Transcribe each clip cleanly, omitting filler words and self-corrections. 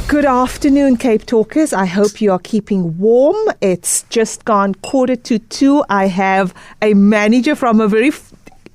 Good afternoon, Cape Talkers. I hope you are keeping warm. It's just gone 1:45. I have a manager from a very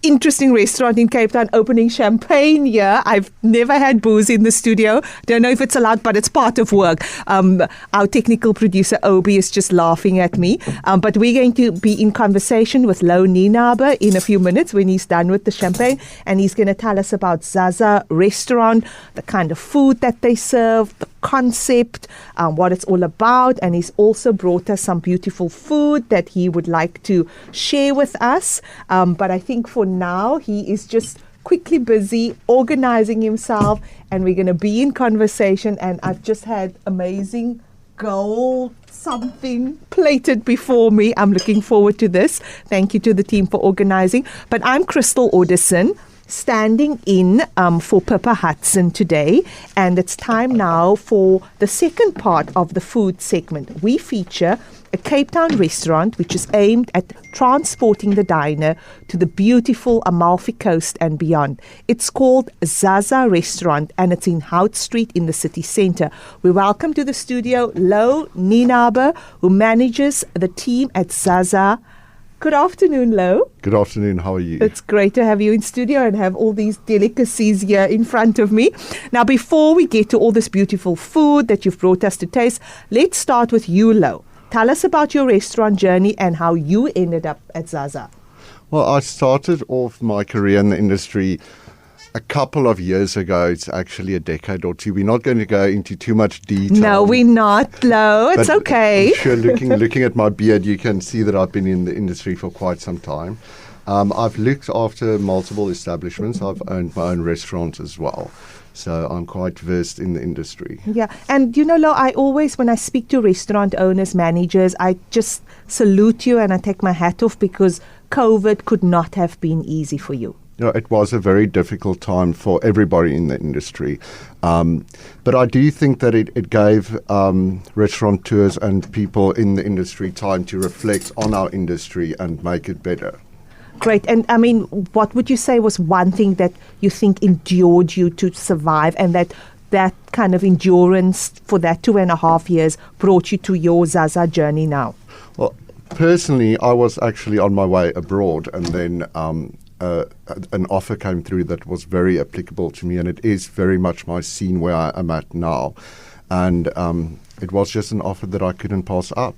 interesting restaurant in Cape Town opening champagne here. I've never had booze in the studio. Don't know if it's allowed, but it's part of work. Our technical producer, Obi, is just laughing at me. But we're going to be in conversation with Louw Nienaber in a few minutes when he's done with the champagne. And he's going to tell us about Zsa Zsa Restaurant, the kind of food that they serve, the concept, what it's all about. And he's also brought us some beautiful food that he would like to share with us. But I think for now, he is just quickly busy organizing himself, and we're going to be in conversation. And I've just had amazing gold something plated before me. I'm looking forward to this. Thank you to the team for organizing. But I'm Crystal Audison, standing in for Pippa Hudson today, and it's time now for the second part of the food segment. We feature a Cape Town restaurant which is aimed at transporting the diner to the beautiful Amalfi Coast and beyond. It's called Zsa Zsa Restaurant, and it's in Hout Street in the city centre. We welcome to the studio Louw Nienaber, who manages the team at Zsa Zsa. Good afternoon, Louw. Good afternoon. How are you? It's great to have you in studio and have all these delicacies here in front of me. Now, before we get to all this beautiful food that you've brought us to taste, let's start with you, Louw. Tell us about your restaurant journey and how you ended up at Zsa Zsa. Well, I started off my career in the industry a couple of years ago. It's actually a decade or two. We're not going to go into too much detail. No, we're not, Louw. It's okay. I'm sure looking at my beard, you can see that I've been in the industry for quite some time. I've looked after multiple establishments. I've owned my own restaurant as well. So I'm quite versed in the industry. Yeah. And you know, Louw, I always, when I speak to restaurant owners, managers, I just salute you and I take my hat off, because COVID could not have been easy for you. It was a very difficult time for everybody in the industry. But I do think that it gave restaurateurs and people in the industry time to reflect on our industry and make it better. Great. And I mean, what would you say was one thing that you think endured you to survive, and that kind of endurance for that 2.5 years brought you to your Zsa Zsa journey now? Well, personally, I was actually on my way abroad, and then an offer came through that was very applicable to me, and it is very much my scene where I am at now. And it was just an offer that I couldn't pass up.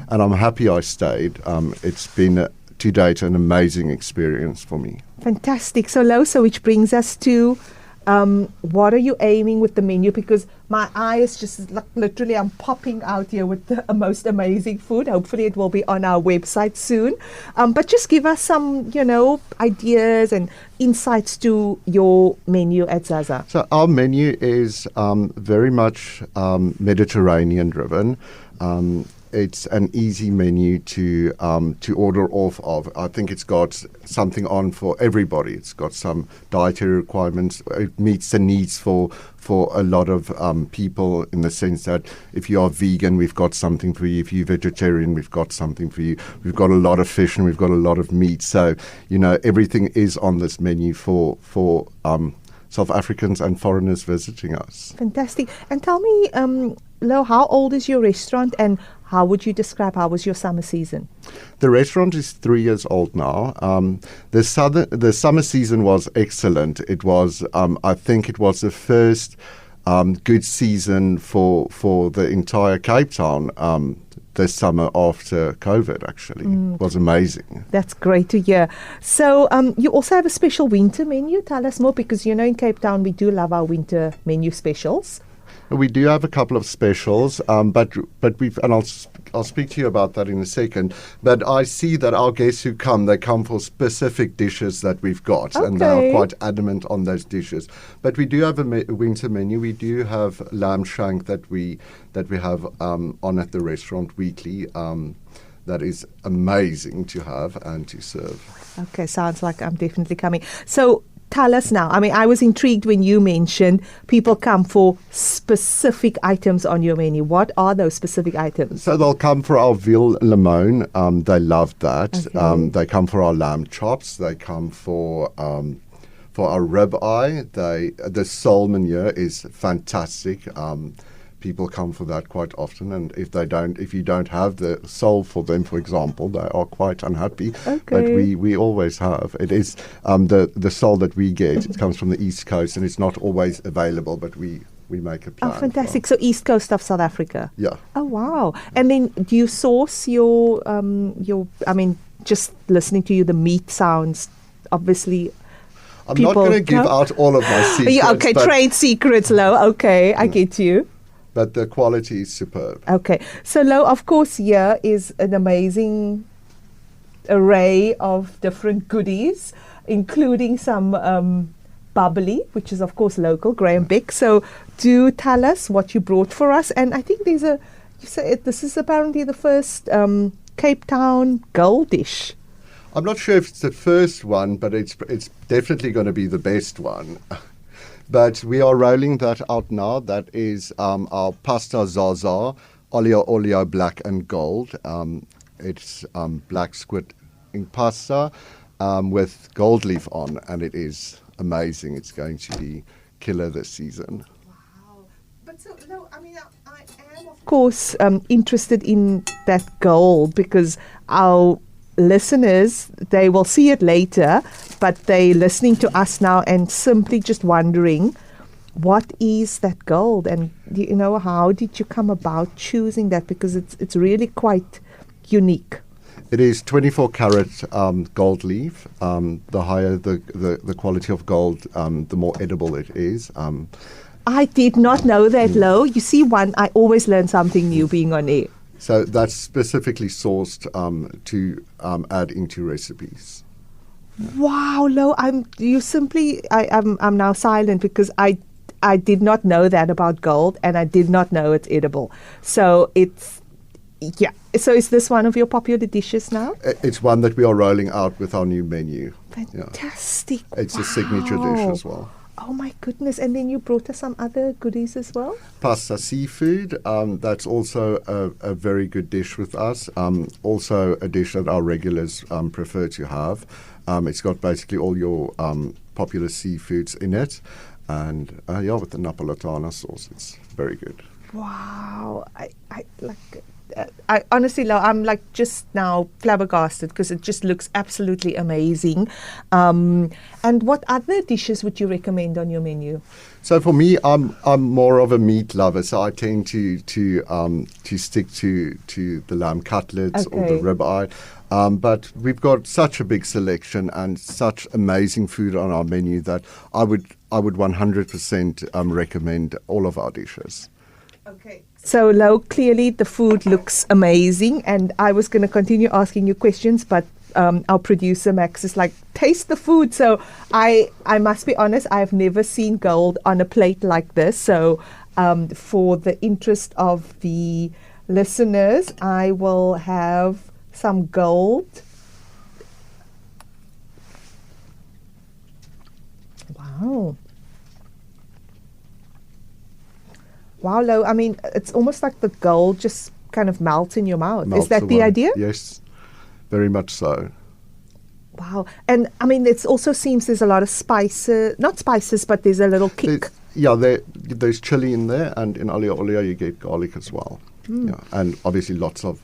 And I'm happy I stayed. It's been to date an amazing experience for me. Fantastic. So Louw, which brings us to what are you aiming with the menu? Because my eye is just literally, I'm popping out here with the most amazing food. Hopefully it will be on our website soon. But just give us some, ideas and insights to your menu at Zsa Zsa. So our menu is very much Mediterranean driven. It's an easy menu to order off of. I think it's got something on for everybody. It's got some dietary requirements. It meets the needs for a lot of people, in the sense that if you are vegan, we've got something for you. If you're vegetarian, we've got something for you. We've got a lot of fish and we've got a lot of meat. So, everything is on this menu for South Africans and foreigners visiting us. Fantastic. And tell me, Louw, how old is your restaurant, and how would you describe how was your summer season? The restaurant is 3 years old now. The summer season was excellent. It was, I think it was the first good season for the entire Cape Town this summer after COVID, actually. It was amazing. That's great to hear. So you also have a special winter menu. Tell us more, because in Cape Town we do love our winter menu specials. We do have a couple of specials, but I'll speak to you about that in a second. But I see that our guests who come, they come for specific dishes that we've got, and they are quite adamant on those dishes. But we do have a winter menu. We do have lamb shank that we have on at the restaurant weekly. That is amazing to have and to serve. Okay, sounds like I'm definitely coming. So tell us now. I mean, I was intrigued when you mentioned people come for specific items on your menu. What are those specific items? So they'll come for our veal limon. They love that. Okay. They come for our lamb chops. They come for our rib eye. The salmon here is fantastic. people come for that quite often, and if you don't have the sole for them, for example, they are quite unhappy. Okay. But we always have. It is the sole that we get. It comes from the East Coast, and it's not always available, but we make a plan. Oh, fantastic! So East Coast of South Africa. Yeah. Oh, wow! And then do you source your? I mean, just listening to you, the meat sounds obviously. I'm not going to give out all of my secrets. Yeah, okay, trade secrets, Louw. Okay, I get you. But the quality is superb. Okay. So, Louw, of course, here is an amazing array of different goodies, including some bubbly, which is, of course, local, Graham Beck. So, do tell us what you brought for us. And I think you say this is apparently the first Cape Town gold dish. I'm not sure if it's the first one, but it's definitely going to be the best one. But we are rolling that out now. That is our pasta Zsa Zsa, olio black and gold. It's black squid in pasta with gold leaf on, and it is amazing. It's going to be killer this season. Wow. But so, no, I mean, I am, of course, interested in that gold because our listeners, they will see it later, but they're listening to us now and simply just wondering, what is that gold? And, how did you come about choosing that? Because it's really quite unique. It is 24 karat gold leaf. The higher the quality of gold, the more edible it is. I did not know that, Louw. You see, I always learn something new being on air. So that's specifically sourced to add into recipes. Wow, Louw! I'm now silent because I did not know that about gold, and I did not know it's edible. So So is this one of your popular dishes now? It's one that we are rolling out with our new menu. Fantastic! Yeah. It's a signature dish as well. Oh my goodness. And then you brought us some other goodies as well? Pasta seafood, that's also a very good dish with us. Also a dish that our regulars prefer to have. It's got basically all your popular seafoods in it. And with the Napolitana sauce, it's very good. Wow. I honestly, Louw, I'm just now flabbergasted because it just looks absolutely amazing. And what other dishes would you recommend on your menu? So for me, I'm more of a meat lover, so I tend to stick to the lamb cutlets or the ribeye. But we've got such a big selection and such amazing food on our menu that I would 100% recommend all of our dishes. Okay. So, Louw, clearly the food looks amazing, and I was going to continue asking you questions, but our producer, Max, is like, taste the food. So I must be honest, I've never seen gold on a plate like this. So for the interest of the listeners, I will have some gold. Wow. Wow, Louw, I mean, it's almost like the gold just kind of melts in your mouth. Is that the idea? Yes, very much so. Wow. And, I mean, it also seems there's a lot of spices, not spices, but there's a little kick. There's chili in there, and in olio you get garlic as well. Yeah, and obviously lots of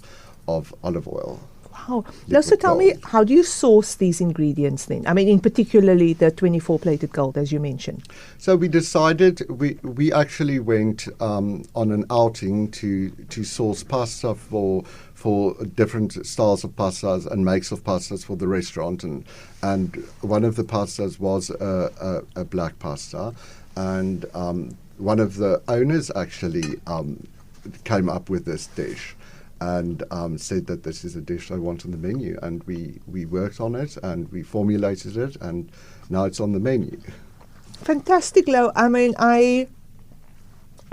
olive oil. Wow. Louw, so tell me, how do you source these ingredients then? I mean, in particularly the 24 plated gold, as you mentioned. So we decided, we actually went on an outing to source pasta for different styles of pastas and makes of pastas for the restaurant. And one of the pastas was a black pasta. And one of the owners actually came up with this dish. And said that this is a dish I want on the menu. And we worked on it and we formulated it, and now it's on the menu. Fantastic, Louw. I mean, I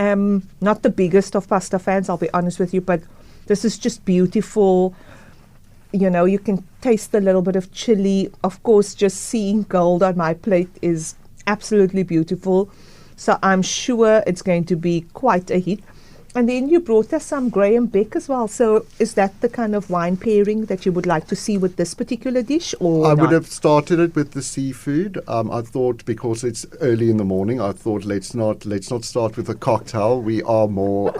am not the biggest of pasta fans, I'll be honest with you, but this is just beautiful. You know, you can taste a little bit of chili. Of course, just seeing gold on my plate is absolutely beautiful. So I'm sure it's going to be quite a hit. And then you brought us some Graham Beck as well. So is that the kind of wine pairing that you would like to see with this particular dish, or I not? would have started it with the seafood. I thought, because it's early in the morning, I thought let's not start with a cocktail. We are more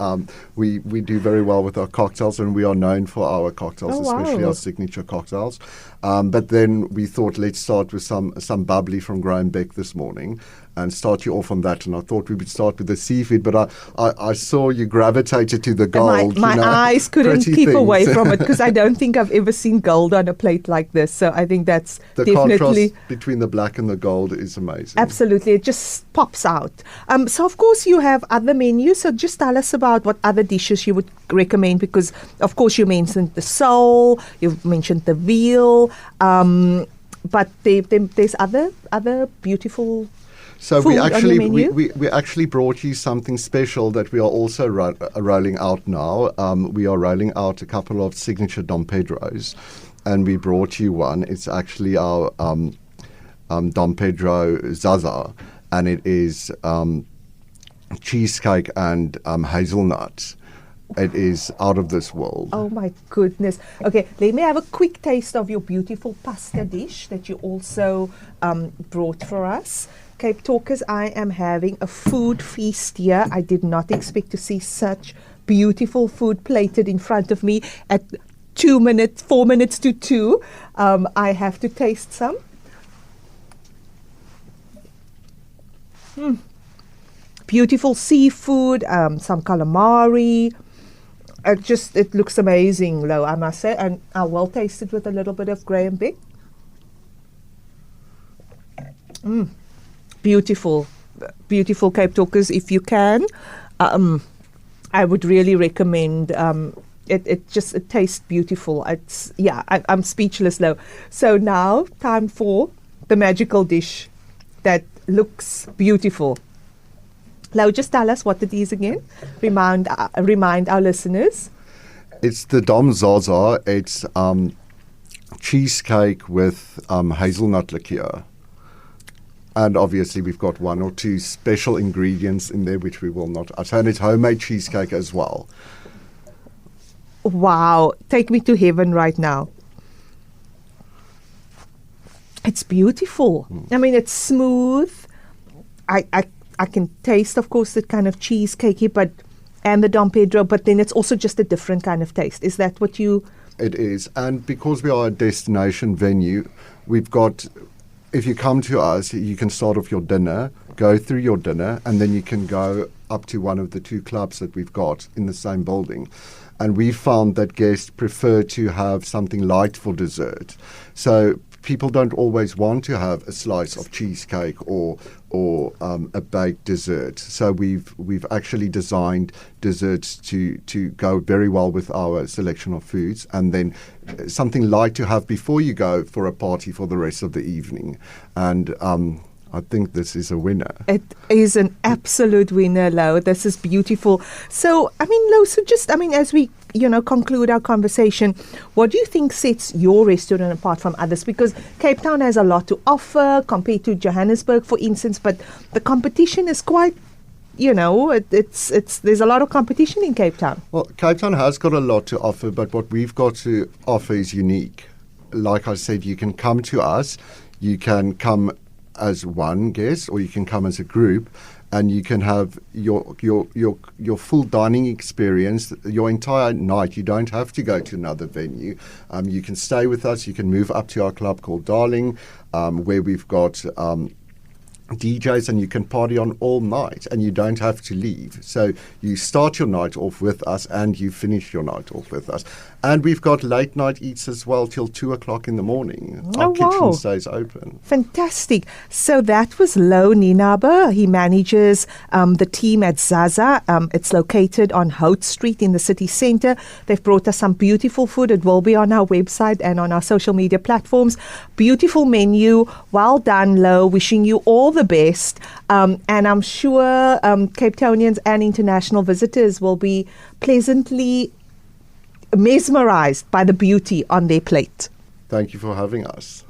we do very well with our cocktails, and we are known for our cocktails, Oh, especially wow. our signature cocktails. But then we thought let's start with some bubbly from Graham Beck this morning, and start you off on that. And I thought we would start with the seafood, but I saw you gravitated to the gold. My eyes couldn't pretty keep things. away from it, because I don't think I've ever seen gold on a plate like this. So I think that's The definitely contrast between the black and the gold is amazing. absolutely, it just pops out. So of course you have other menus. So just tell us about what other dishes you would recommend, because of course you mentioned the sole, you've mentioned the veal, but there's other beautiful. So food we on your actually menu? we actually brought you something special that we are also rolling out now. We are rolling out a couple of signature Dom Pedros, and we brought you one. It's actually our Dom Pedro Zsa Zsa, and it is cheesecake and hazelnut. It is out of this world. Oh my goodness. Okay, let me have a quick taste of your beautiful pasta dish that you also brought for us. Cape Talkers, I am having a food feast here. I did not expect to see such beautiful food plated in front of me at 4 minutes to 2. I have to taste some. Beautiful seafood, some calamari. It looks amazing, Louw, I must say, and I will taste it with a little bit of Graham Beck. Beautiful, beautiful Cape Talkers. If you can, I would really recommend. It tastes beautiful. I'm speechless, Louw. So now, time for the magical dish that looks beautiful. Louw, just tell us what it is again. Remind our listeners. It's the Dom Zsa Zsa. It's cheesecake with hazelnut liqueur. And obviously we've got 1 or 2 special ingredients in there which we will not utter. And it's homemade cheesecake as well. Wow, take me to heaven right now. It's beautiful. I mean, it's smooth. I can taste, of course, the kind of cheesecakey, and the Dom Pedro, but then it's also just a different kind of taste. Is that what you... It is. And because we are a destination venue, we've got... If you come to us, you can start off your dinner, go through your dinner, and then you can go up to one of the 2 clubs that we've got in the same building. And we found that guests prefer to have something light for dessert. So people don't always want to have a slice of cheesecake or a baked dessert. So we've actually designed desserts to go very well with our selection of foods, and then something light to have before you go for a party for the rest of the evening. And I think this is a winner. It is an absolute winner, Louw. This is beautiful. So, Louw, as we, conclude our conversation, what do you think sets your restaurant apart from others? Because Cape Town has a lot to offer compared to Johannesburg, for instance, but the competition is quite, there's a lot of competition in Cape Town. Well, Cape Town has got a lot to offer, but what we've got to offer is unique. Like I said, you can come to us, you can come as one guest, or you can come as a group, and you can have your full dining experience your entire night. You don't have to go to another venue. You can stay with us. You can move up to our club called Darling, where we've got DJs, and you can party on all night, and you don't have to leave. So you start your night off with us, and you finish your night off with us. And we've got late night eats as well till 2 o'clock in the morning. Our kitchen stays open. Fantastic. So that was Louw Nienaber. He manages the team at Zsa Zsa. It's located on Hout Street in the city centre. They've brought us some beautiful food. It will be on our website and on our social media platforms. Beautiful menu. Well done, Louw. Wishing you all the best. And I'm sure Cape Townians and international visitors will be pleasantly mesmerized by the beauty on their plate. Thank you for having us.